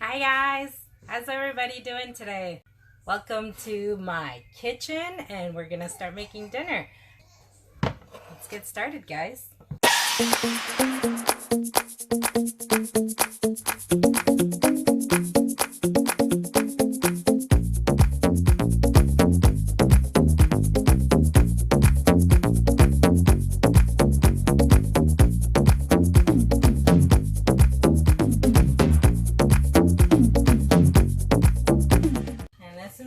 Hi guys, how's everybody doing today? Welcome to my kitchen and we're gonna start making dinner. Let's get started, guys.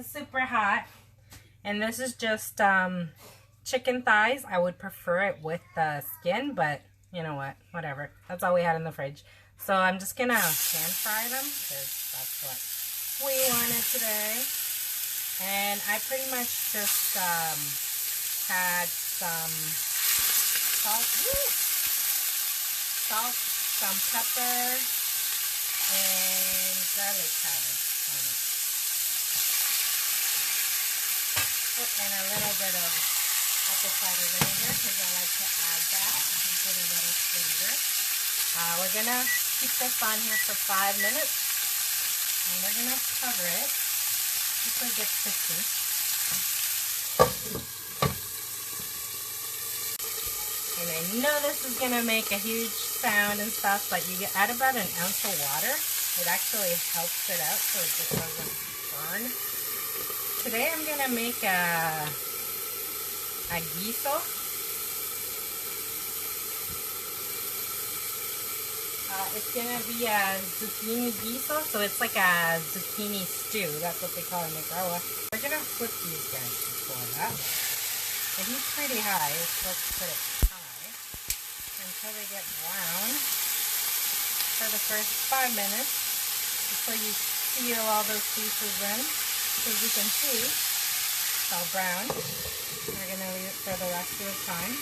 Super hot, and this is just chicken thighs. I would prefer it with the skin, but you know what, whatever, that's all we had in the fridge. So I'm just gonna pan fry them because that's what we wanted today. And I pretty much just had some some pepper and garlic powder on it. And a little bit of apple cider vinegar because I like to add that and give it a little flavor. We're going to keep this on here for 5 minutes and we're going to cover it until it gets crispy. And I know this is going to make a huge sound and stuff, but you add about an ounce of water. It actually helps it out so it just doesn't burn. Today I'm gonna make a guiso. It's gonna be a zucchini guiso, so it's like a zucchini stew. That's what they call it in Nicaragua. We're gonna flip these guys before that. The heat's pretty high. We're supposed to put it high until they get brown for the first 5 minutes, until you seal all those pieces in. As you can see, it's all brown. We're going to leave it for the rest of the time.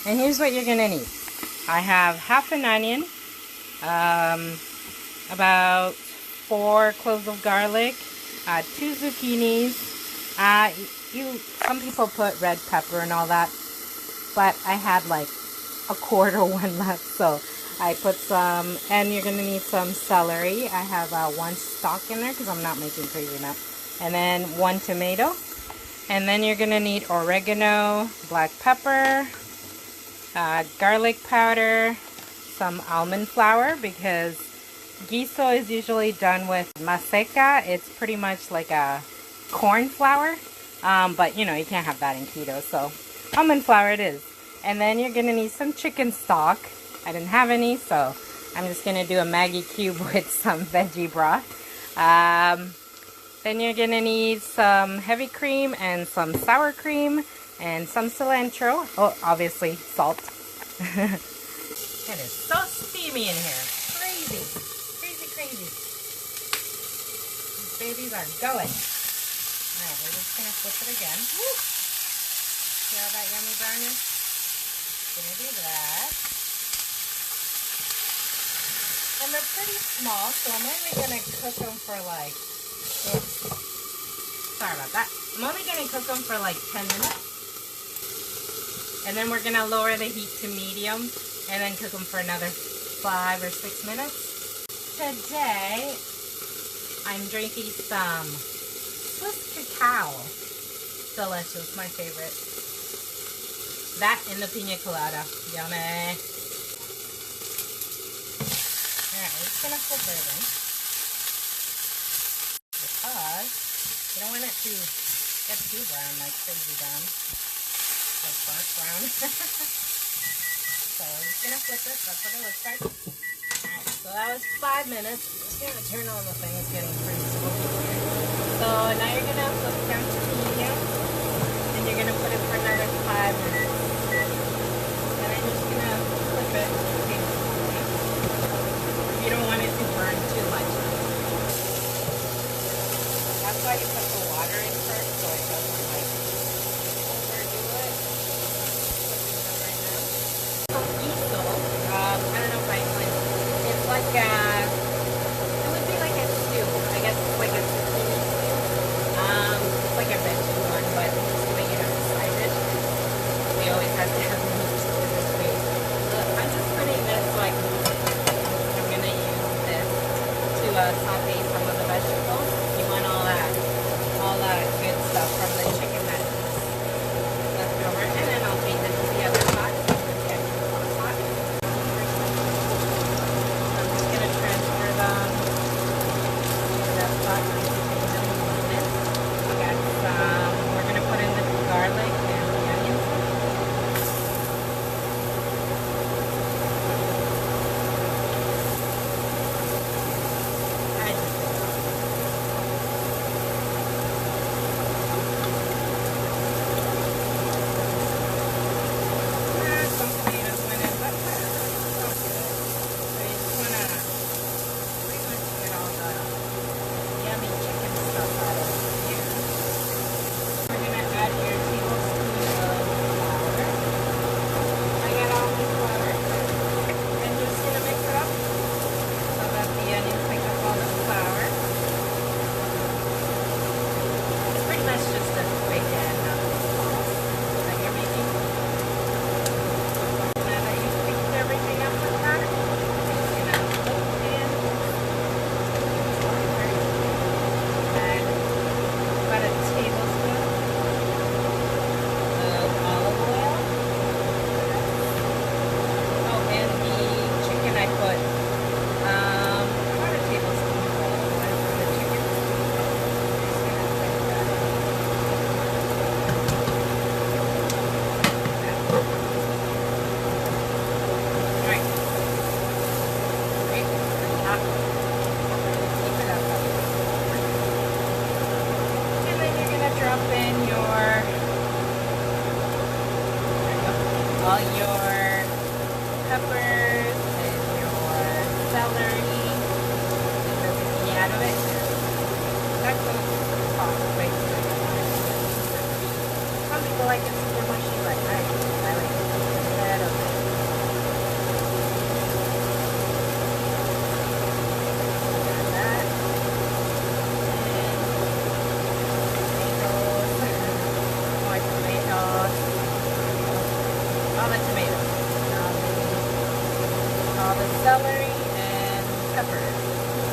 And here's what you're going to need. I have half an onion, about 4 cloves of garlic, 2 zucchinis. Some people put red pepper and all that, but I had like a quarter one left, so I put some, and you're going to need some celery. I have 1 stalk in there because I'm not making crazy now. And then 1 tomato. And then you're going to need oregano, black pepper, garlic powder, some almond flour, because guiso is usually done with maseca. It's pretty much like a corn flour, but you know, you can't have that in keto, so almond flour it is. And then you're going to need some chicken stock. I didn't have any, so I'm just going to do a Maggi cube with some veggie broth. Then you're going to need some heavy cream and some sour cream and some cilantro. Oh, obviously salt. It is so steamy in here. Crazy. Crazy, crazy. These babies are going. Alright, we're just going to flip it again. Woo! See all that yummy brownness? Going to do that. And they're pretty small, so I'm only going to cook them for like, sorry about that. I'm only going to cook them for like 10 minutes. And then we're going to lower the heat to medium and then cook them for another 5 or 6 minutes. Today, I'm drinking some Swiss cacao. Delicious, my favorite. That and the pina colada. Yummy. Alright, we're just going to flip it in, because you don't want it to get too brown, like crazy brown, like burnt brown. So we're just going to flip it, that's what it looks like. Alright, so that was 5 minutes. I'm just going to turn on the thing, it's getting pretty smoky here. So now you're going to flip it down to medium, and you're going to put it for another 5 minutes. And then you're just going to flip it. You don't want it to burn too much. That's why you put the water in first, so it doesn't like overdo it. Flipping them right now. So guiso, I don't know if I explained. It's like it would be like a stew. I guess it's like a zucchini stew. It's like a veggie one, but just to make it emphasize it. all your peppers and your celery and the zucchini out of it. That's going to cost way too much. Some people like it super mushy, but I like it a little bit. Celery and peppers.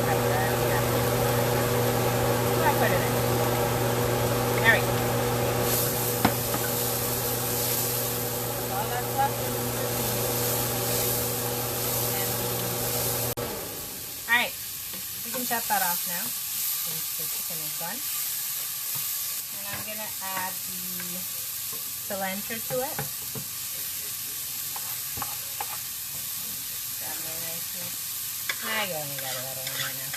Right there. Yeah. So I put it in. There we go. All that's left is alright. We can shut that off now since the chicken is done. And I'm gonna add the cilantro to it. I only got a little one right now.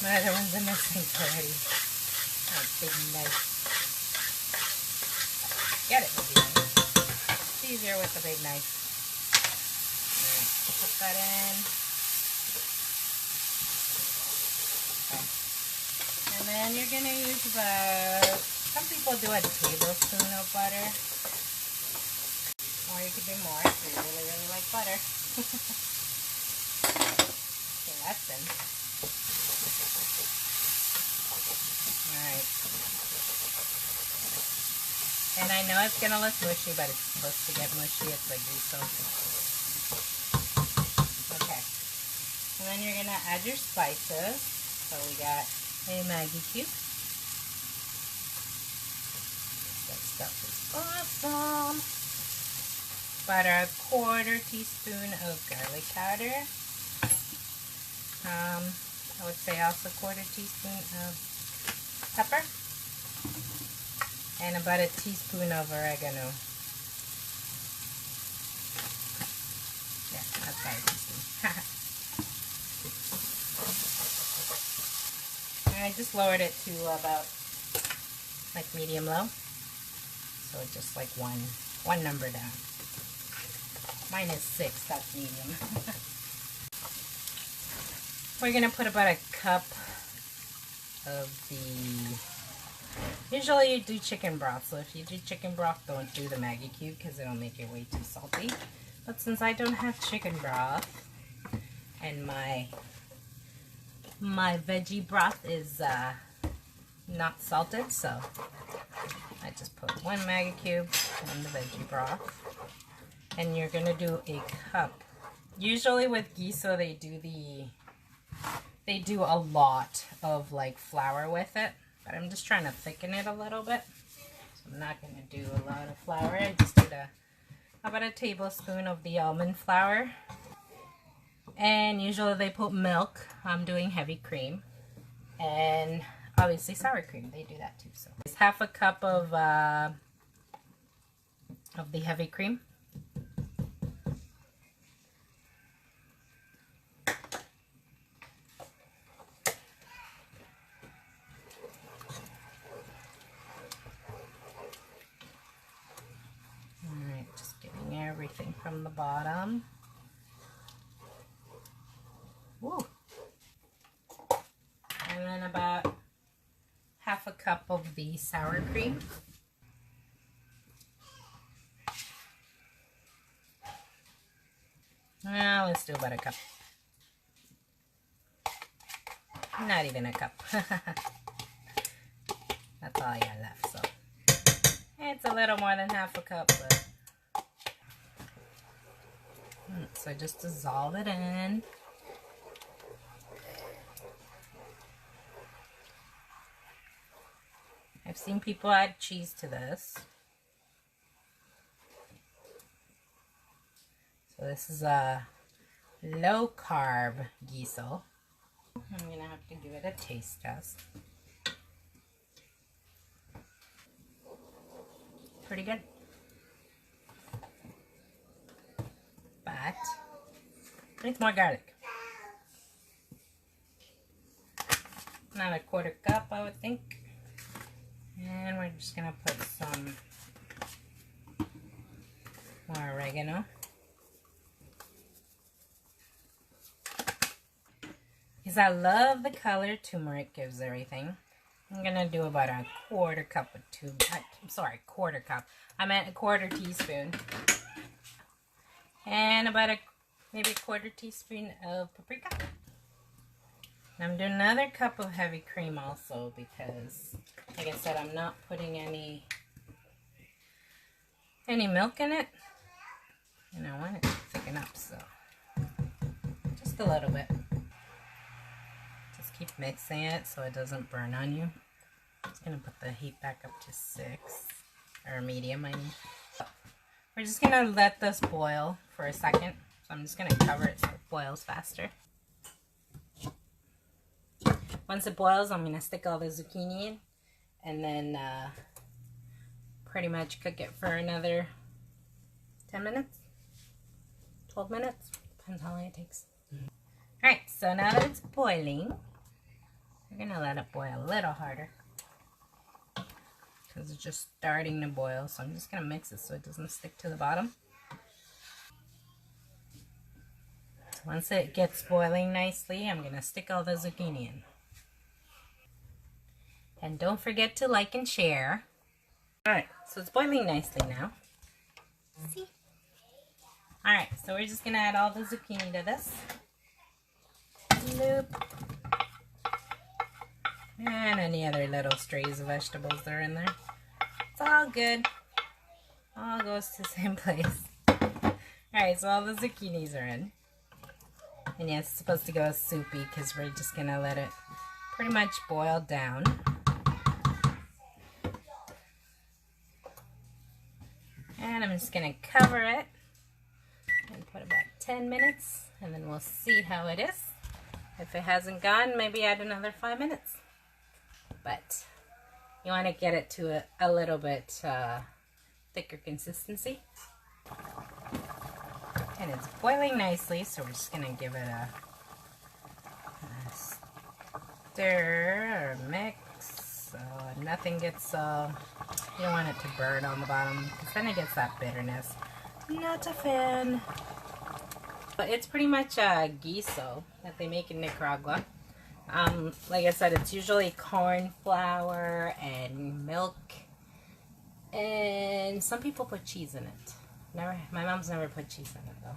My other one's in the sink already. Oh, big knife. Get it with the knife. It's easier with the big knife. Alright, put that in. Okay. And then you're going to use about, some people do a tablespoon of butter. Or you could do more if you really, really like butter. That's in. Alright. And I know it's going to look mushy, but it's supposed to get mushy. It's like guiso. Okay. And then you're going to add your spices. So we got a Maggi cube. That stuff is awesome. About a 1/4 teaspoon of garlic powder. I would say also 1/4 teaspoon of pepper and about a teaspoon of oregano. Yeah, that's about a teaspoon. And I just lowered it to about like medium low, so it's just like one number down. Mine is 6, that's medium. We're going to put about a cup of the, usually you do chicken broth, so if you do chicken broth, don't do the Maggi cube because it'll make it way too salty. But since I don't have chicken broth and my veggie broth is not salted, so I just put 1 Maggi cube in the veggie broth. And you're going to do a cup. Usually with guiso they do a lot of like flour with it, but I'm just trying to thicken it a little bit. So I'm not going to do a lot of flour. I just did about a tablespoon of the almond flour. And usually they put milk. I'm doing heavy cream. And obviously sour cream. They do that too. So it's half a cup of the heavy cream. Everything from the bottom. Woo. And then about half a cup of the sour cream. Well, let's do about a cup. Not even a cup. That's all I got left, so it's a little more than half a cup, but so just dissolve it in. I've seen people add cheese to this. So this is a low carb guiso. I'm going to have to give it a taste test. Pretty good. But needs more garlic. Not a 1/4 cup, I would think. And we're just going to put some More oregano. Because I love the color turmeric gives everything. I'm going to do about a quarter cup of quarter cup. I meant a quarter teaspoon. And about maybe a quarter teaspoon of paprika. I'm doing another cup of heavy cream also because, like I said, I'm not putting any milk in it. And I want it to thicken up, so just a little bit. Just keep mixing it so it doesn't burn on you. I'm just going to put the heat back up to 6, or medium, I mean. We're just going to let this boil for a second. So I'm just going to cover it so it boils faster. Once it boils, I'm going to stick all the zucchini in and then pretty much cook it for another 10 minutes, 12 minutes, depends how long it takes. Alright, so now that it's boiling, we're going to let it boil a little harder because it's just starting to boil, so I'm just going to mix it so it doesn't stick to the bottom. Once it gets boiling nicely, I'm going to stick all the zucchini in. And don't forget to like and share. Alright, so it's boiling nicely now. See? Alright, so we're just going to add all the zucchini to this. Nope. And any other little strays of vegetables that are in there. It's all good. All goes to the same place. Alright, so all the zucchinis are in. And yeah, it's supposed to go soupy because we're just going to let it pretty much boil down. And I'm just going to cover it and put about 10 minutes and then we'll see how it is. If it hasn't gone, maybe add another 5 minutes. But you want to get it to a little bit thicker consistency. And it's boiling nicely, so we're just going to give it a stir or mix so nothing gets, you don't want it to burn on the bottom because then it gets that bitterness. Not a fan. But it's pretty much a guiso that they make in Nicaragua. Like I said, it's usually corn flour and milk, and some people put cheese in it. My mom's never put cheese in it though.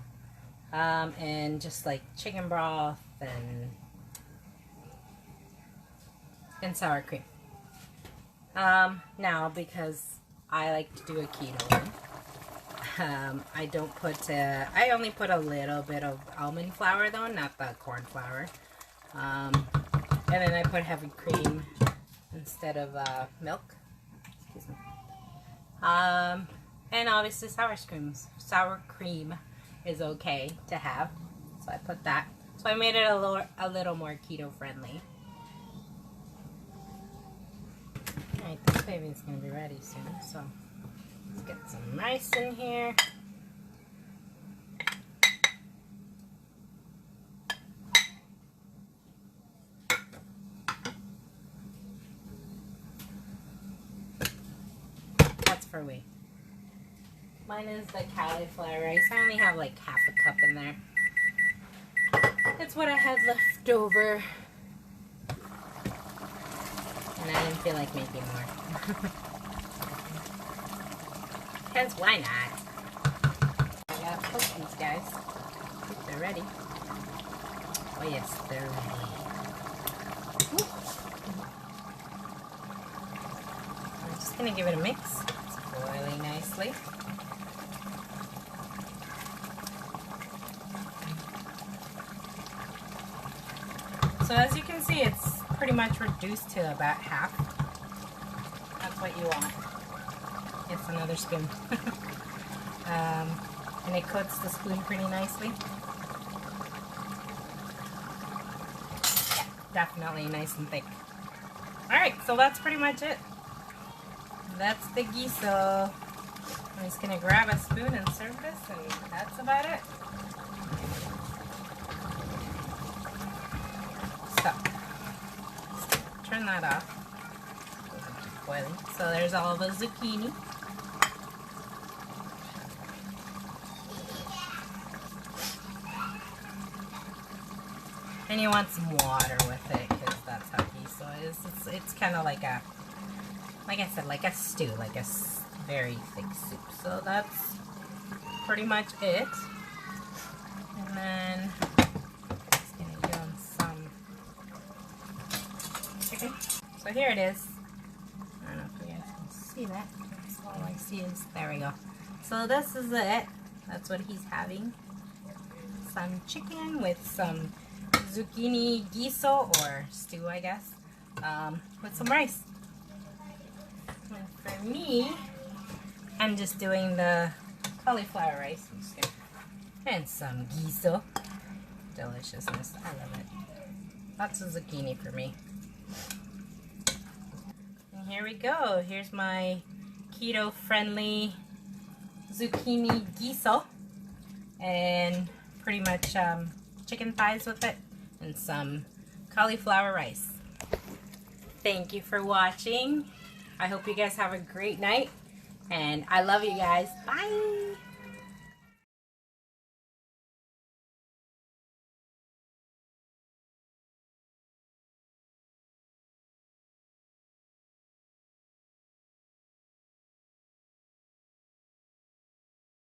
And just like chicken broth and sour cream. Now because I like to do a keto one, I don't put. I only put a little bit of almond flour though, not the corn flour. And then I put heavy cream instead of milk. Excuse me. And obviously sour cream is okay to have, so I put that. So I made it a little more keto friendly. Alright, this baby's gonna be ready soon, so let's get some rice in here. That's for we. Mine is the cauliflower rice. I only have like half a cup in there. It's what I had left over. And I didn't feel like making more. Because why not? I gotta poke these guys. If they're ready. Oh yes, they're ready. Woo. I'm just gonna give it a mix. It's boiling nicely. So as you can see, it's pretty much reduced to about half. That's what you want. It's another spoon. And it coats the spoon pretty nicely. Yeah, definitely nice and thick. Alright, so that's pretty much it. That's the guiso. I'm just going to grab a spoon and serve this, and that's about it. So, turn that off. Boiling. So there's all the zucchini. And you want some water with it because that's how guiso is. It's kind of like a, like I said, like a stew, like a very thick soup. So that's pretty much it. And then just gonna give them some chicken. So here it is. I don't know if you guys can see that. That's all I see is, there we go. So this is it. That's what he's having. Some chicken with some zucchini guiso, or stew I guess, with some rice. And for me, I'm just doing the cauliflower rice and some guiso. Deliciousness, I love it. Lots of zucchini for me. And here we go. Here's my keto friendly zucchini guiso, and pretty much chicken thighs with it, and some cauliflower rice. Thank you for watching. I hope you guys have a great night, and I love you guys. Bye.